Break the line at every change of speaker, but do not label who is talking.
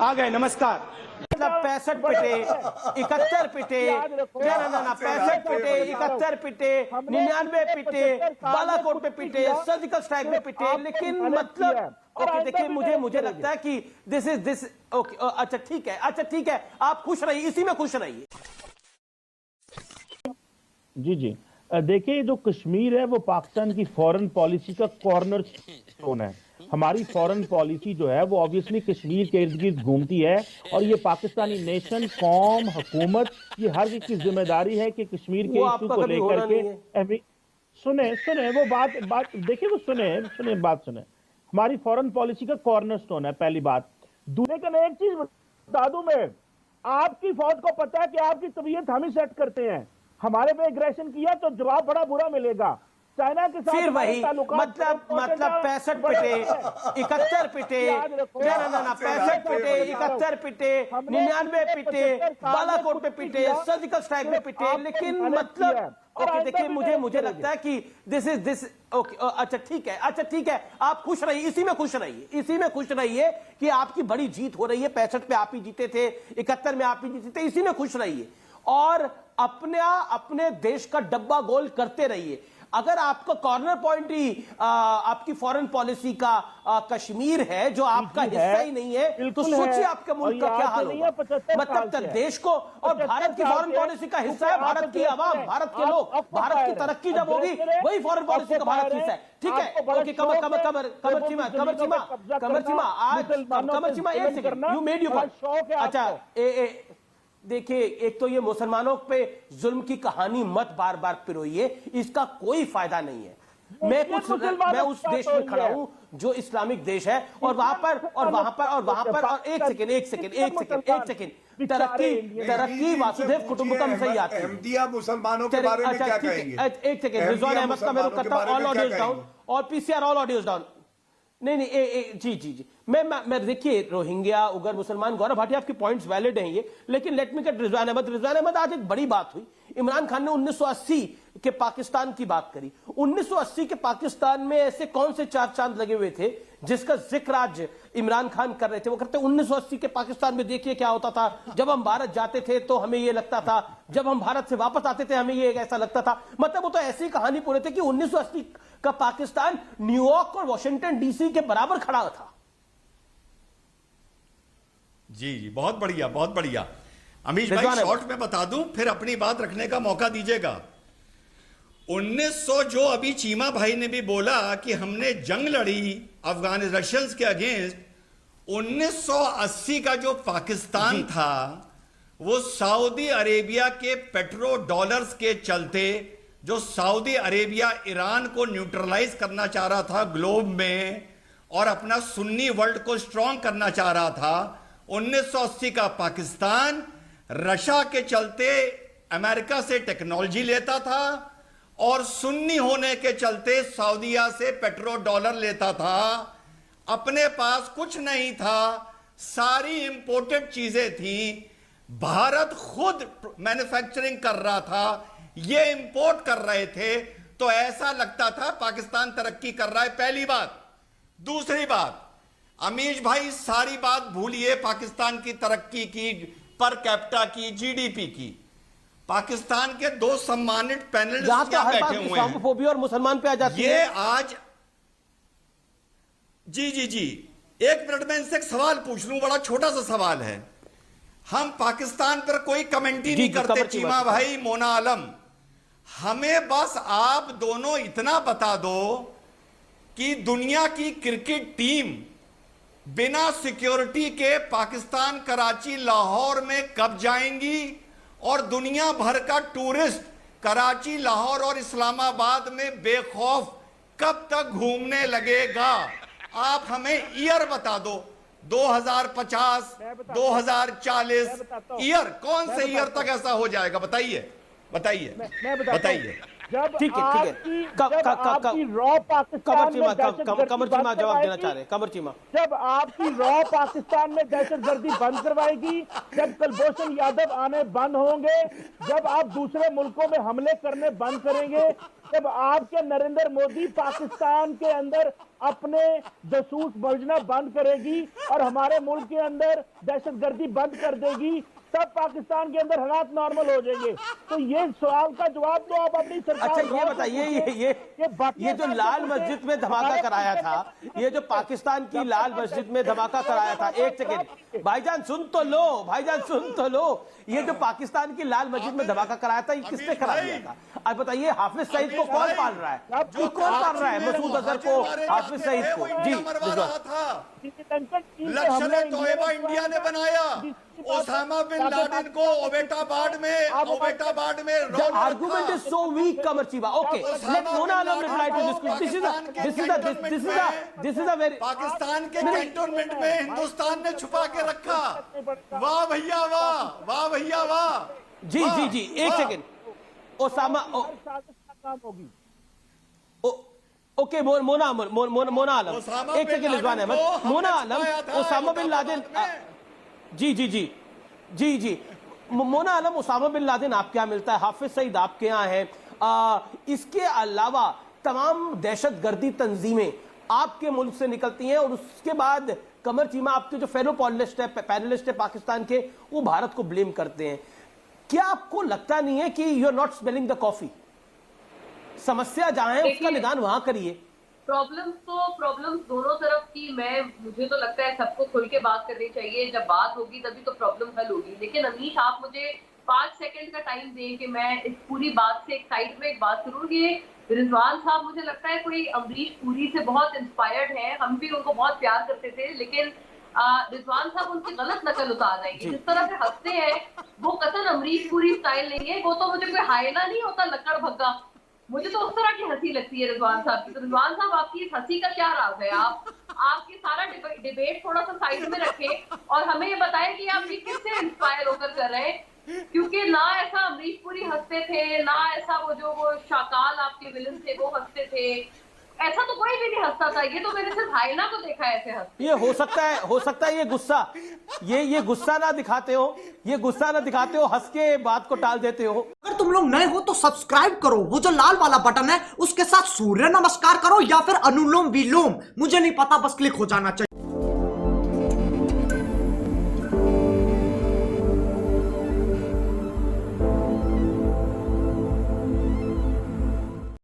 आ गए, नमस्कार। मतलब 65 पिटे, 71 पिटे, ना 65 पिटे, 71 पिटे, 99 पिटे, बालाकोट पे पिटे, सर्जिकल स्ट्राइक में पिटे, लेकिन मतलब ओके देखिए, मुझे लगता है कि दिस ओके, अच्छा ठीक है, आप खुश रहिए, इसी में खुश रहिए।
जी देखिए, जो कश्मीर है वो पाकिस्तान की फॉरेन पॉलिसी का कॉर्नर स्टोन है। हमारी फॉरेन पॉलिसी जो है वो ऑब्वियसली कश्मीर के इर्द गिर्द घूमती है, और ये पाकिस्तानी नेशन, कौम, हुकूमत, ये हर एक की जिम्मेदारी है कि कश्मीर के इशू को लेकर के सुने वो बात देखिए, वो सुने बात सुने। हमारी फॉरेन पॉलिसी का कॉर्नर स्टोन है, पहली बात। दूसरे का मैं एक चीज बता दूं, मैं आपकी फौज को पता है कि आपकी तबीयत हम ही सेट करते हैं। हमारे पे एग्रेशन किया तो जवाब बड़ा बुरा मिलेगा। चाइना के साथ
फिर वही मतलब 65 पिटे, 71 पिटे, ना 65 पिटे, 71 पिटे, 99 पिटे, बालाकोट पे पिटे, सर्जिकल स्ट्राइक में पिटे, लेकिन मतलब ओके देखिए, मुझे लगता है कि दिस ओके, अच्छा ठीक है, आप खुश रहिए, इसी में खुश रहिए कि आपकी बड़ी जीत हो रही है। 65 पे आप ही जीते थे, 71 में आप ही जीते थे, इसी में खुश रहिए और अपने देश का डब्बा गोल करते रहिए। अगर आपका कॉर्नर पॉइंट ही आपकी फॉरेन पॉलिसी का कश्मीर है, जो आपका हिस्सा ही नहीं है, तो सोचिए आपके मुल्क का क्या हाल होगा। मतलब देश को, और भारत की फॉरेन पॉलिसी का हिस्सा है भारत की आवाम, भारत के लोग। भारत की तरक्की जब होगी, वही फॉरेन पॉलिसी का भारत हिस्सा है। ठीक है, ओके, कमर चीमा, एक second, you made you point. अच्छा, देखिए, एक तो ये मुसलमानों पे जुल्म की कहानी मत बार बार पिरोइए, इसका कोई फायदा नहीं है। मैं उस देश में खड़ा हूं जो इस्लामिक देश है, और वहां पर और एक सेकंड तरक्की वासुदेव कुटुंबकम से ही आती है।
अहमदिया मुसलमानों के बारे में क्या कहेंगे?
एक सेकंड, रिजवान अहमद का मैं रुक करता हूं, ऑल ऑडियोज डाउन, और पीसीआर ऑल ऑडियोज डाउन। नहीं, जी, मैं देखिए, रोहिंग्या, उगर मुसलमान, गौरव भाटिया, आपके पॉइंट्स वैलिड हैं ये, लेकिन let me get Rizwan Ahmed. आज एक बड़ी बात हुई, इमरान खान ने 1980 के पाकिस्तान की बात करी। 1980 के पाकिस्तान में ऐसे कौन से चार चांद लगे हुए थे जिसका जिक्र आज इमरान खान कर रहे थे? वो कहते 1980 के पाकिस्तान में देखिए क्या होता था, जब हम भारत जाते थे तो हमें ये लगता था, जब हम भारत से वापस आते थे हमें ये ऐसा लगता था। मतलब वो तो ऐसी कहानी पूरे थे कि 1980 का पाकिस्तान न्यूयॉर्क और वॉशिंगटन डीसी के बराबर खड़ा था।
जी, बहुत बढ़िया। अमीश भाई, शॉर्ट में बता दूं, फिर अपनी बात रखने का मौका दीजिएगा। 1900 जो अभी चीमा भाई ने भी बोला कि हमने जंग लड़ी अफगान रशियंस के अगेंस्ट, 1980 का जो पाकिस्तान था वो सऊदी अरेबिया के पेट्रो डॉलर्स के चलते, जो सऊदी अरेबिया ईरान को न्यूट्रलाइज करना चाह रहा था ग्लोब में और अपना सुन्नी वर्ल्ड को स्ट्रांग करना चाह रहा था, 1980 का पाकिस्तान रशिया के चलते अमेरिका से टेक्नोलॉजी लेता था और सुन्नी होने के चलते सऊदीया से पेट्रो डॉलर लेता था। अपने पास कुछ नहीं था, सारी इंपोर्टेड चीजें थी। भारत खुद मैन्युफैक्चरिंग कर रहा था, ये इंपोर्ट कर रहे थे, तो ऐसा लगता था पाकिस्तान तरक्की कर रहा है। पहली बात। दूसरी बात, अमीश भाई सारी बात भूलिए पाकिस्तान की तरक्की की, पर कैपिटा की, जीडीपी की। पाकिस्तान के दो सम्मानित पैनलिस्ट क्या बैठे हुए हैं
और मुसलमान पे आ जाती
ये आज। जी, एक मिनट में इनसे एक सवाल पूछ लूं, बड़ा छोटा सा सवाल है। हम पाकिस्तान पर कोई कमेंट ही नहीं करते, चीमा भाई, मोना आलम। हमें बस आप दोनों इतना बता दो कि दुनिया की क्रिकेट टीम बिना सिक्योरिटी के पाकिस्तान कराची लाहौर में कब जाएंगी, और दुनिया भर का टूरिस्ट कराची लाहौर और इस्लामाबाद में बेखौफ कब तक घूमने लगेगा? आप हमें ईयर बता दो, 2050, 2040 ईयर, कौन से ईयर तक ऐसा हो जाएगा? बताइए।
ठीक है
आपकी रॉ पाकिस्तान में
कमर चीमा जवाब देना चाह रहे हैं। कमर चीमा,
जब आपकी रॉ पाकिस्तान में दहशतगर्दी बंद करवाएगी, जब कुलभूषण यादव आने बंद होंगे, जब आप दूसरे मुल्कों में हमले करने बंद करेंगे, जब आपके नरेंद्र मोदी पाकिस्तान के अंदर अपने जासूस भेजना बंद करेगी और हमारे मुल्क के अंदर दहशतगर्दी बंद कर देगी, तब पाकिस्तान के अंदर हालात नॉर्मल हो जाएंगे। तो ये सवाल का जवाब तो आप अपनी सरकार।
अच्छा ये बताइए, ये जो लाल मस्जिद में धमाका कराया था, ये जो पाकिस्तान की लाल मस्जिद में धमाका कराया था, एक सेकेंड भाईजान सुन तो लो, भाईजान सुन तो लो, ये जो पाकिस्तान की लाल मस्जिद में धमाका कराया था, ये किसने करा दिया था? अब बताइए, हाफिज सईद को कौन पाल रहा है? कौन पाल रहा है मसूद अजहर को, हाफिज सईद को? जी
लश्कर तोयबा इंडिया ने बनाया, ओसामा बिन लादेन को ओबेटाबाद में
argument is so weak, Qamar Chiba. Okay, let Mona Alam reply to this question. This is a very
Pakistan के कैंटोनमेंट में हिंदुस्तान ने छुपा के रखा। वाह भैया वाह, वाह भैया वाह।
जी एक सेकेंड, ओसामा
होगी।
ओके मोना आलम, एक सेकेंड रिजवान अहमद, मोना आलम, ओसामा बिन लादेन, जी मोना आलम, ओसामा बिन लादेन आपके यहाँ मिलता है, हाफिज सईद आपके यहाँ है, इसके अलावा तमाम दहशतगर्दी तंजीमें आपके मुल्क से निकलती हैं, और उसके बाद कमर चीमा आपके जो फेलो पैनलिस्ट है पाकिस्तान के, वो भारत को ब्लेम करते हैं। क्या आपको लगता नहीं है कि you are not smelling the coffee? समस्या जहां है उसका निदान वहां करिए।
प्रॉब्लम्स दोनों तरफ की, मुझे तो लगता है सबको खुल के बात करनी चाहिए। जब बात होगी तभी तो प्रॉब्लम हल होगी। लेकिन अमीश, आप मुझे 5 सेकंड का टाइम दें कि मैं इस पूरी बात से एक साइड में एक बात करूँ। ये रिजवान साहब मुझे लगता है कोई अमरीश पुरी से बहुत इंस्पायर्ड है, हम भी उनको बहुत प्यार करते थे, लेकिन रिजवान साहब उनकी गलत नकल उतार रहे हैं। जिस तरह से हंसते हैं वो कतन अमरीश पुरी स्टाइल नहीं है, वो तो मुझे कोई हायना नहीं होता लकड़ भग्गा, मुझे तो उस तरह की हंसी लगती है रिजवान साहब की। तो रिजवान साहब, आपकी इस हंसी का क्या राज है? आपकी सारा डिबेट थोड़ा सा साइड में रखें और हमें ये बताएं कि आप ये किससे इंस्पायर होकर कर रहे हैं, क्योंकि ना ऐसा अमरीश पुरी हंसते थे, ना ऐसा वो शाकाल आपके विलन थे वो हंसते थे, ऐसा तो कोई भी नहीं हंसता था। ये तो मैंने सिर्फ हाइना को देखा है ऐसे हंसते।
ये हो सकता है ये गुस्सा, ये गुस्सा ना दिखाते हो, हंस के बात को टाल देते हो।
अगर तुम लोग नए हो तो सब्सक्राइब करो, वो जो लाल वाला बटन है उसके साथ सूर्य नमस्कार करो या फिर अनुलोम विलोम, मुझे नहीं पता, बस क्लिक हो जाना चाहिए।